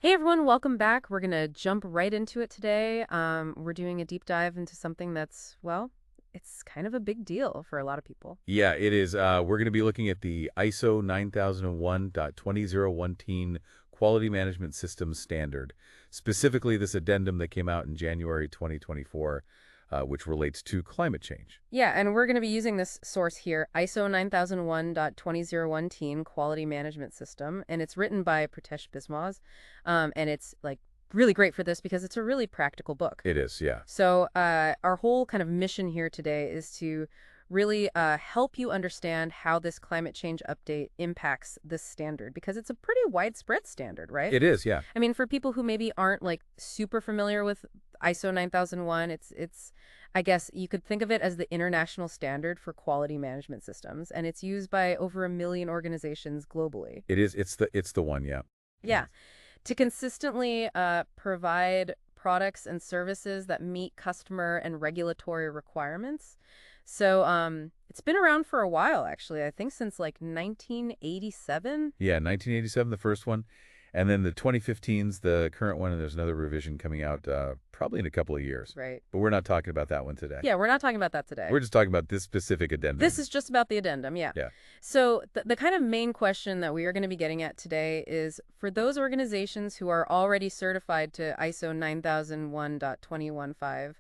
Hey everyone, welcome back. We're going to jump right into it today. We're doing a deep dive into something that's, well, it's kind of a big deal for a lot of people. Yeah, it is. We're going to be looking at the ISO 9001.2001 Quality Management Systems Standard, specifically this addendum that came out in January 2024, which relates to climate change. Yeah, and we're going to be using this source here, ISO 9001.2001 Quality Management System, and it's written by Pritesh Biswas. And it's like really great for this because it's a really practical book. It is, yeah. So our whole kind of mission here today is to really help you understand how this climate change update impacts this standard because it's a pretty widespread standard, right? It is, yeah. I mean, for people who maybe aren't like super familiar with ISO 9001, it's I guess you could think of it as the international standard for quality management systems, and it's used by over 1 million organizations globally. It is. It's the one, yeah. Yeah, to consistently provide products and services that meet customer and regulatory requirements. So it's been around for a while, actually. I think since like 1987. Yeah, 1987, the first one. And then the 2015's the current one, and there's another revision coming out probably in a couple of years. Right. But we're not talking about that one today. Yeah, we're not talking about that today. We're just talking about this specific addendum. This is just about the addendum, yeah. Yeah. So the kind of main question that we are going to be getting at today is for those organizations who are already certified to ISO 9001.2015,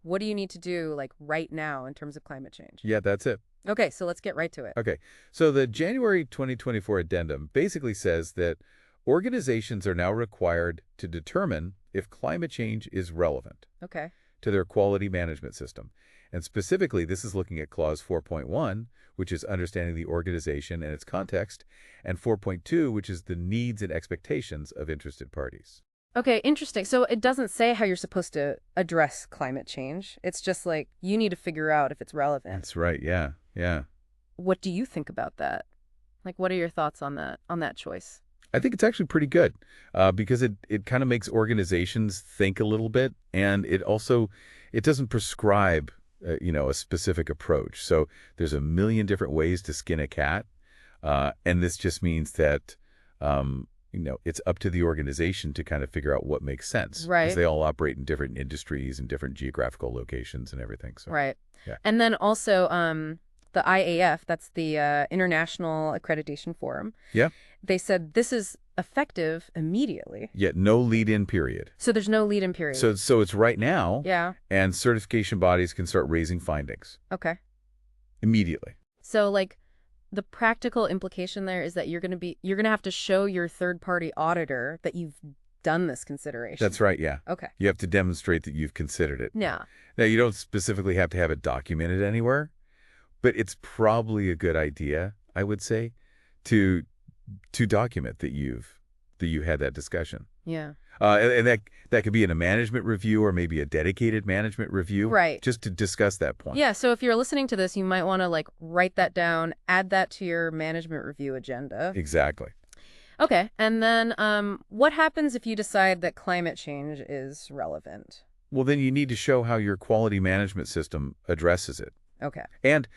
what do you need to do like right now in terms of climate change? Yeah, that's it. Okay, so let's get right to it. Okay, so the January 2024 addendum basically says that organizations are now required to determine if climate change is relevant Okay. to their quality management system. And specifically, this is looking at Clause 4.1, which is understanding the organization and its context, and 4.2, which is the needs and expectations of interested parties. Okay, interesting. So it doesn't say how you're supposed to address climate change. It's just like you need to figure out if it's relevant. That's right, yeah, yeah. What do you think about that? Like, what are your thoughts on that choice? I think it's actually pretty good because it kind of makes organizations think a little bit, and it doesn't prescribe a specific approach. So there's a million different ways to skin a cat, and this just means that it's up to the organization to kind of figure out what makes sense because Right. they all operate in different industries and different geographical locations and everything. So Right. yeah, And then also the IAF, that's the International Accreditation Forum, yeah, they said this is effective immediately. yet no lead-in period. So there's no lead-in period. So it's right now, Yeah. and certification bodies can start raising findings Okay. immediately. So like the practical implication there is that you're going to have to show your third-party auditor that you've done this consideration. That's right, yeah. Okay. You have to demonstrate that you've considered it. Yeah. Now, you don't specifically have to have it documented anywhere, but it's probably a good idea, I would say, to document that you had that discussion. Yeah. And that could be in a management review or maybe a dedicated management review. Right. Just to discuss that point. Yeah, so if you're listening to this, you might want to like write that down, add that to your management review agenda. Exactly. Okay, and then what happens if you decide that climate change is relevant? Well, then you need to show how your quality management system addresses it. Okay. And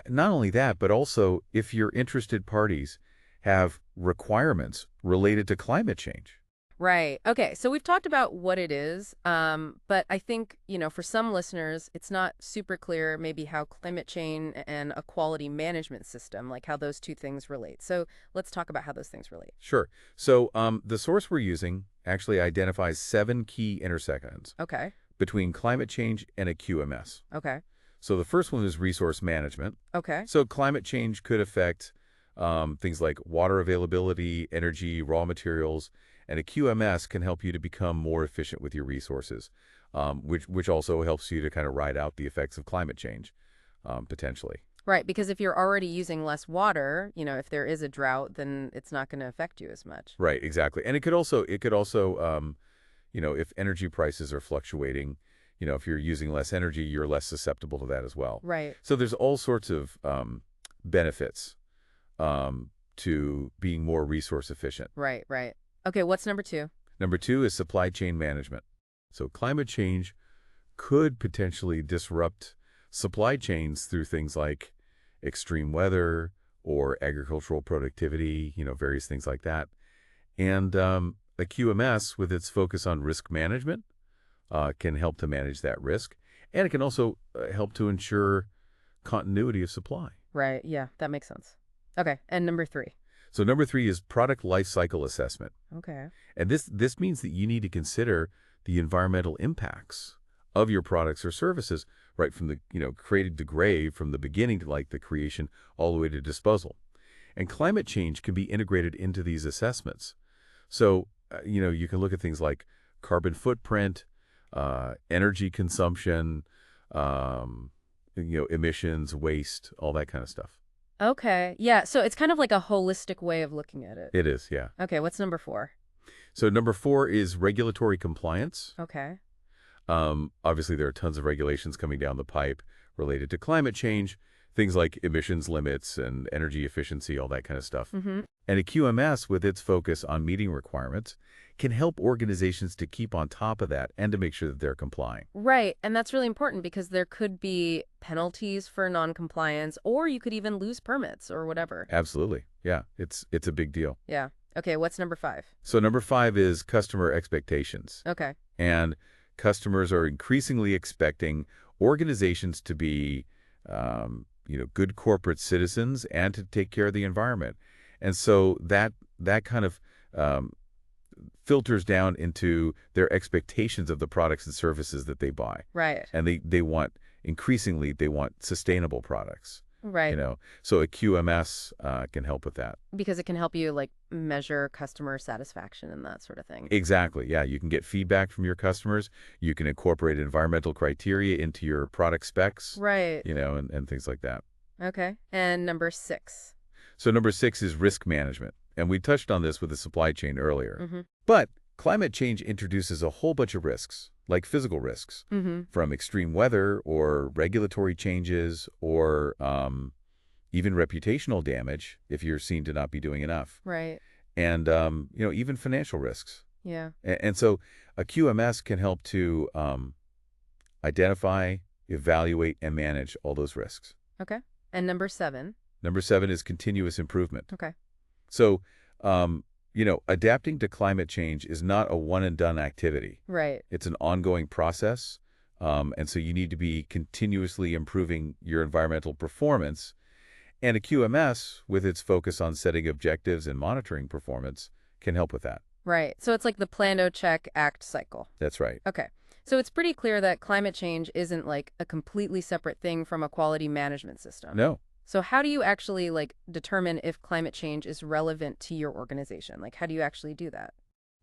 not only that, but also if your interested parties have requirements related to climate change. Right. Okay, so we've talked about what it is, but I think, for some listeners, it's not super clear maybe how climate change and a quality management system, like how those two things relate. So let's talk about how those things relate. Sure. So the source we're using actually identifies 7 key intersections Okay. between climate change and a QMS. Okay. So the first one is resource management. Okay. So climate change could affect things like water availability, energy, raw materials, and a QMS can help you to become more efficient with your resources, which also helps you to kind of ride out the effects of climate change, potentially. Right, because if you're already using less water, if there is a drought, then it's not going to affect you as much. Right, exactly. And it could also, if energy prices are fluctuating, if you're using less energy, you're less susceptible to that as well. Right. So there's all sorts of benefits to being more resource efficient. Right, right. Okay, what's number 2? Number 2 is supply chain management. So climate change could potentially disrupt supply chains through things like extreme weather or agricultural productivity, various things like that. And a QMS, with its focus on risk management, can help to manage that risk, and it can also help to ensure continuity of supply. Right. Yeah, that makes sense. Okay. And number three. So number three is product life cycle assessment. Okay. And this means that you need to consider the environmental impacts of your products or services right from the, created to grave, from the beginning to like the creation all the way to disposal. And climate change can be integrated into these assessments. So, you can look at things like carbon footprint, energy consumption, emissions, waste, all that kind of stuff. Okay. Yeah. So it's kind of like a holistic way of looking at it. It is, yeah. Okay. What's number four? So number four is regulatory compliance. Okay. Obviously, there are tons of regulations coming down the pipe related to climate change, things like emissions limits and energy efficiency, all that kind of stuff. Mm-hmm. And a QMS, with its focus on meeting requirements, can help organizations to keep on top of that and to make sure that they're complying. Right. And that's really important because there could be penalties for noncompliance, or you could even lose permits or whatever. Absolutely. Yeah, it's a big deal. Yeah. Okay. What's number five? So number five is customer expectations. Okay. And customers are increasingly expecting organizations to be, good corporate citizens and to take care of the environment. And so that kind of filters down into their expectations of the products and services that they buy. Right. And increasingly, they want sustainable products. Right. So a QMS can help with that. Because it can help you like measure customer satisfaction and that sort of thing. Exactly. Yeah. You can get feedback from your customers. You can incorporate environmental criteria into your product specs. Right. And things like that. Okay. And number six. So number six is risk management. And we touched on this with the supply chain earlier. Mm-hmm. But climate change introduces a whole bunch of risks, like physical risks, Mm-hmm. from extreme weather or regulatory changes or even reputational damage if you're seen to not be doing enough. Right. And, even financial risks. Yeah. And so a QMS can help to identify, evaluate, and manage all those risks. Okay. And number seven. Number seven is continuous improvement. Okay. So, adapting to climate change is not a one-and-done activity. Right. It's an ongoing process, and so you need to be continuously improving your environmental performance. And a QMS, with its focus on setting objectives and monitoring performance, can help with that. Right. So it's like the plan, do, check, act cycle. That's right. Okay. So it's pretty clear that climate change isn't like a completely separate thing from a quality management system. No. So how do you actually like determine if climate change is relevant to your organization? Like how do you actually do that?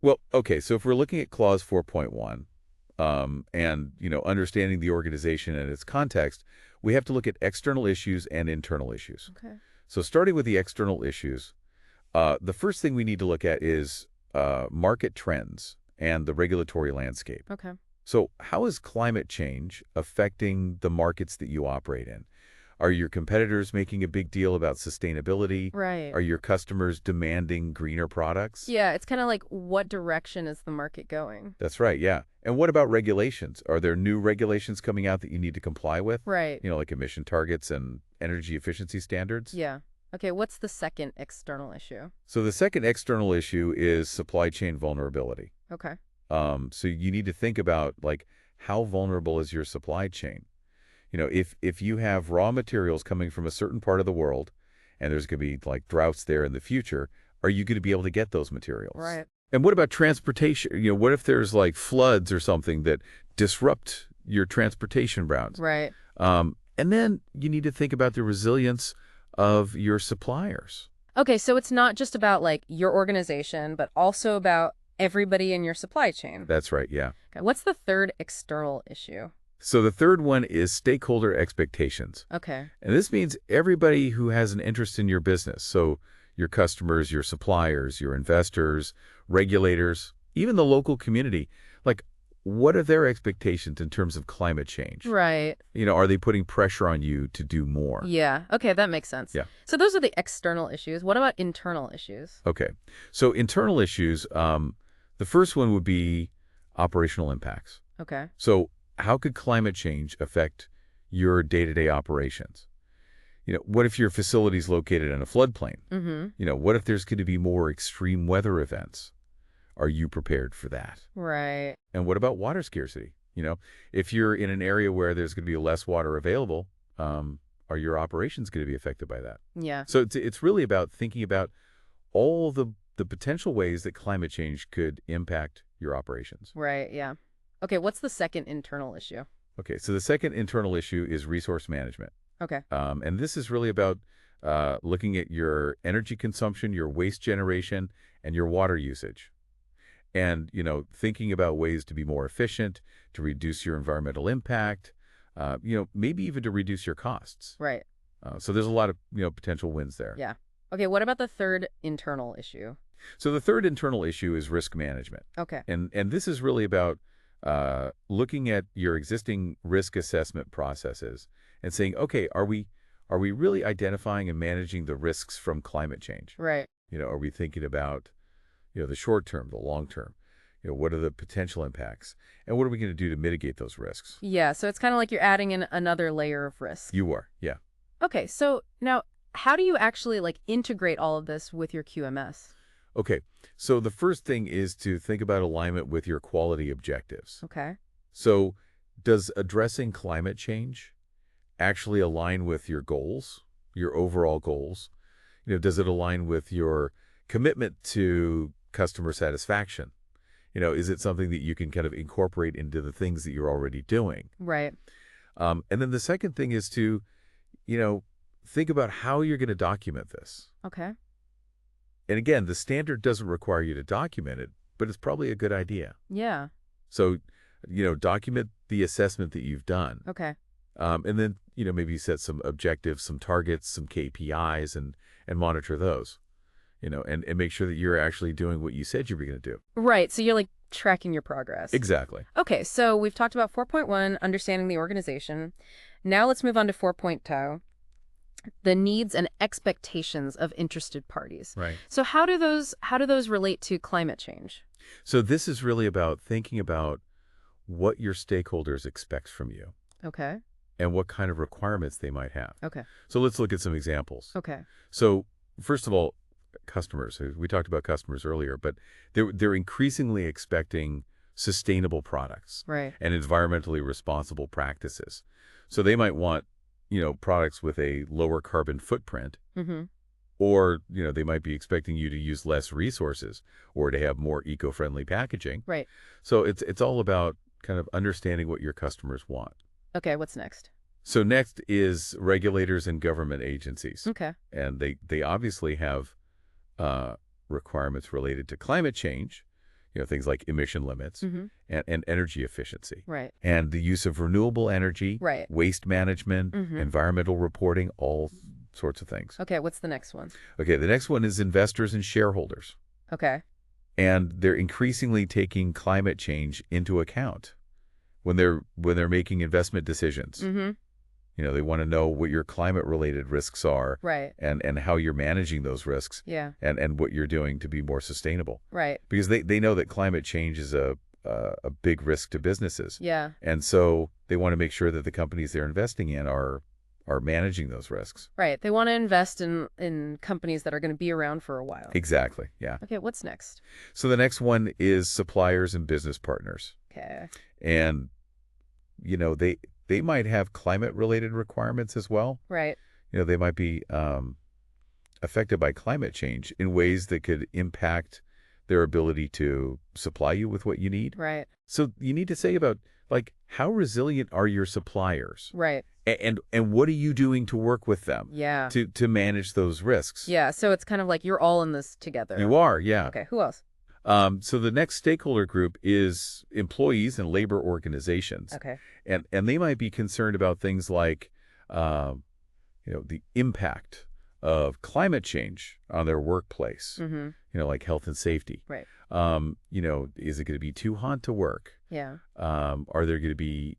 Well, okay, so if we're looking at Clause 4.1, and, understanding the organization and its context, we have to look at external issues and internal issues. Okay. So starting with the external issues, the first thing we need to look at is market trends and the regulatory landscape. Okay. So how is climate change affecting the markets that you operate in? Are your competitors making a big deal about sustainability? Right. Are your customers demanding greener products? Yeah, it's kind of like what direction is the market going? That's right, yeah. And what about regulations? Are there new regulations coming out that you need to comply with? Right. Like emission targets and energy efficiency standards? Yeah. Okay, what's the second external issue? So the second external issue is supply chain vulnerability. Okay. So you need to think about, like, how vulnerable is your supply chain? If you have raw materials coming from a certain part of the world and there's going to be like droughts there in the future, are you going to be able to get those materials? Right. And what about transportation? What if there's like floods or something that disrupt your transportation routes? Right. And then you need to think about the resilience of your suppliers. Okay, so it's not just about like your organization, but also about everybody in your supply chain. That's right, yeah. Okay, what's the third external issue? So the third one is stakeholder expectations. Okay. And this means everybody who has an interest in your business. So your customers, your suppliers, your investors, regulators, even the local community. Like, what are their expectations in terms of climate change? Right. Are they putting pressure on you to do more? Yeah. Okay, that makes sense. Yeah. So those are the external issues. What about internal issues? Okay. So internal issues, the first one would be operational impacts. Okay. So how could climate change affect your day-to-day operations? What if your facility is located in a floodplain? Mm-hmm. What if there's going to be more extreme weather events? Are you prepared for that? Right. And what about water scarcity? If you're in an area where there's going to be less water available, are your operations going to be affected by that? Yeah. So it's really about thinking about all the potential ways that climate change could impact your operations. Right. Yeah. Okay. What's the second internal issue? Okay, so the second internal issue is resource management. Okay. And this is really about looking at your energy consumption, your waste generation, and your water usage. And, thinking about ways to be more efficient, to reduce your environmental impact, maybe even to reduce your costs. Right. So there's a lot of, potential wins there. Yeah. Okay. What about the third internal issue? So the third internal issue is risk management. Okay. And this is really about looking at your existing risk assessment processes and saying, okay, are we really identifying and managing the risks from climate change? Right. Are we thinking about, the short term, the long term? What are the potential impacts? And what are we going to do to mitigate those risks? Yeah. So it's kind of like you're adding in another layer of risk. You are, yeah. Okay. So now, how do you actually integrate all of this with your QMS? Okay, so the first thing is to think about alignment with your quality objectives. Okay. So does addressing climate change actually align with your goals, your overall goals? Does it align with your commitment to customer satisfaction? Is it something that you can kind of incorporate into the things that you're already doing? Right. And then the second thing is to, think about how you're going to document this. Okay. And again, the standard doesn't require you to document it, but it's probably a good idea. Yeah. So, document the assessment that you've done. Okay. And then, maybe set some objectives, some targets, some KPIs, and monitor those, and make sure that you're actually doing what you said you were going to do. Right. So you're tracking your progress. Exactly. Okay. So we've talked about 4.1, understanding the organization. Now let's move on to 4.2. The needs and expectations of interested parties. Right. So how do those relate to climate change? So this is really about thinking about what your stakeholders expect from you Okay. and what kind of requirements they might have. Okay. So let's look at some examples. Okay. So first of all, customers. We talked about customers earlier, but they're increasingly expecting sustainable products Right. and environmentally responsible practices. So they might want products with a lower carbon footprint, Mm-hmm. or, they might be expecting you to use less resources or to have more eco-friendly packaging. Right. So it's all about kind of understanding what your customers want. Okay. What's next? So next is regulators and government agencies. Okay. And they obviously have requirements related to climate change, things like emission limits Mm-hmm. and energy efficiency. Right. And the use of renewable energy, Right. waste management, Mm-hmm. environmental reporting, all sorts of things. Okay. What's the next one? Okay, the next one is investors and shareholders. Okay. And they're increasingly taking climate change into account when they're making investment decisions. Mm-hmm. They want to know what your climate-related risks are Right. and how you're managing those risks Yeah. and what you're doing to be more sustainable. Right. Because they know that climate change is a big risk to businesses. Yeah. And so they want to make sure that the companies they're investing in are managing those risks. Right. They want to invest in companies that are going to be around for a while. Exactly, yeah. Okay. What's next? So the next one is suppliers and business partners. Okay. And, they might have climate-related requirements as well. Right. They might be affected by climate change in ways that could impact their ability to supply you with what you need. Right. So you need to say about, how resilient are your suppliers? Right. And what are you doing to work with them Yeah. to manage those risks? Yeah. So it's kind of like you're all in this together. You are, yeah. Okay. Who else? So the next stakeholder group is employees and labor organizations. Okay. And they might be concerned about things like, the impact of climate change on their workplace, Mm-hmm. like health and safety. Right. Is it going to be too hot to work? Yeah. Are there going to be,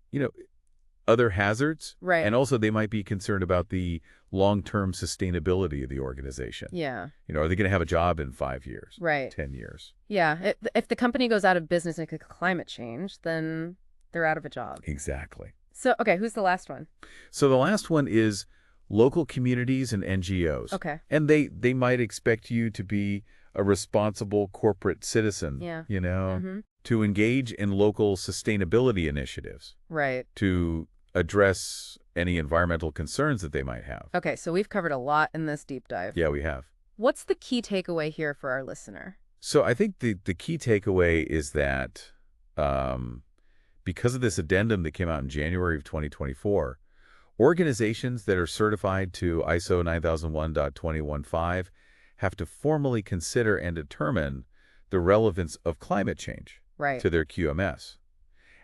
other hazards? Right. And also they might be concerned about the long-term sustainability of the organization. Yeah. Are they going to have a job in 5 years? Right. 10 years? Yeah. If the company goes out of business because of climate change, then they're out of a job. Exactly. So, okay, who's the last one? So the last one is local communities and NGOs. Okay. And they might expect you to be a responsible corporate citizen, Yeah. Mm-hmm. to engage in local sustainability initiatives, Right. to address any environmental concerns that they might have. Okay, so we've covered a lot in this deep dive. Yeah, we have. What's the key takeaway here for our listener? So I think the key takeaway is that um, because of this addendum that came out in January of 2024, organizations that are certified to ISO 9001.2015 have to formally consider and determine the relevance of climate change Right. to their QMS.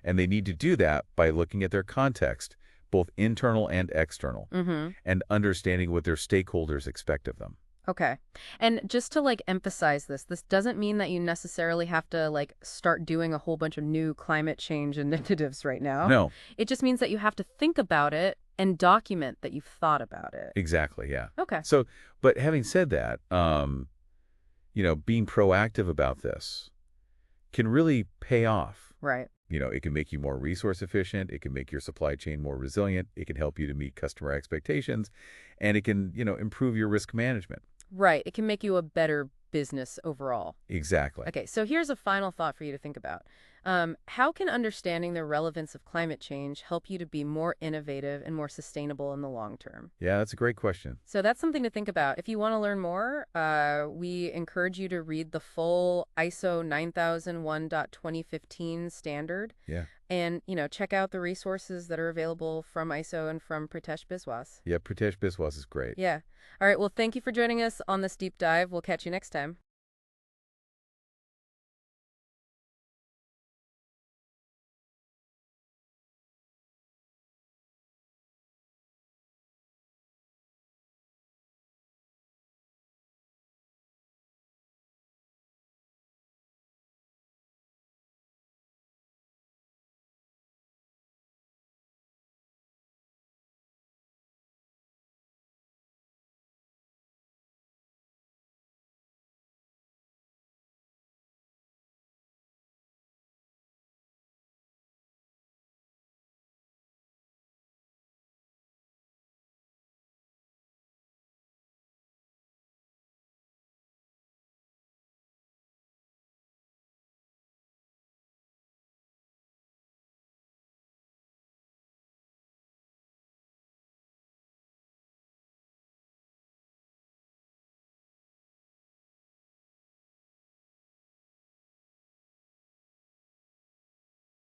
And they need to do that by looking at their context, both internal and external, Mm-hmm. and understanding what their stakeholders expect of them. Okay. And just to emphasize this doesn't mean that you necessarily have to start doing a whole bunch of new climate change initiatives right now. No, It just means that you have to think about it and document that you've thought about it. exactly, yeah. Okay. So, but having said that, being proactive about this can really pay off. Right. It can make you more resource efficient. It can make your supply chain more resilient. It can help you to meet customer expectations, and it can, improve your risk management. Right. It can make you a better business overall. Exactly. Okay, so here's a final thought for you to think about. How can understanding the relevance of climate change help you to be more innovative and more sustainable in the long term? Yeah, that's a great question. So that's something to think about. If you want to learn more, we encourage you to read the full ISO 9001.2015 standard Yeah. and, check out the resources that are available from ISO and from Pritesh Biswas. Yeah, Pritesh Biswas is great. Yeah. All right, well, thank you for joining us on this deep dive. We'll catch you next time.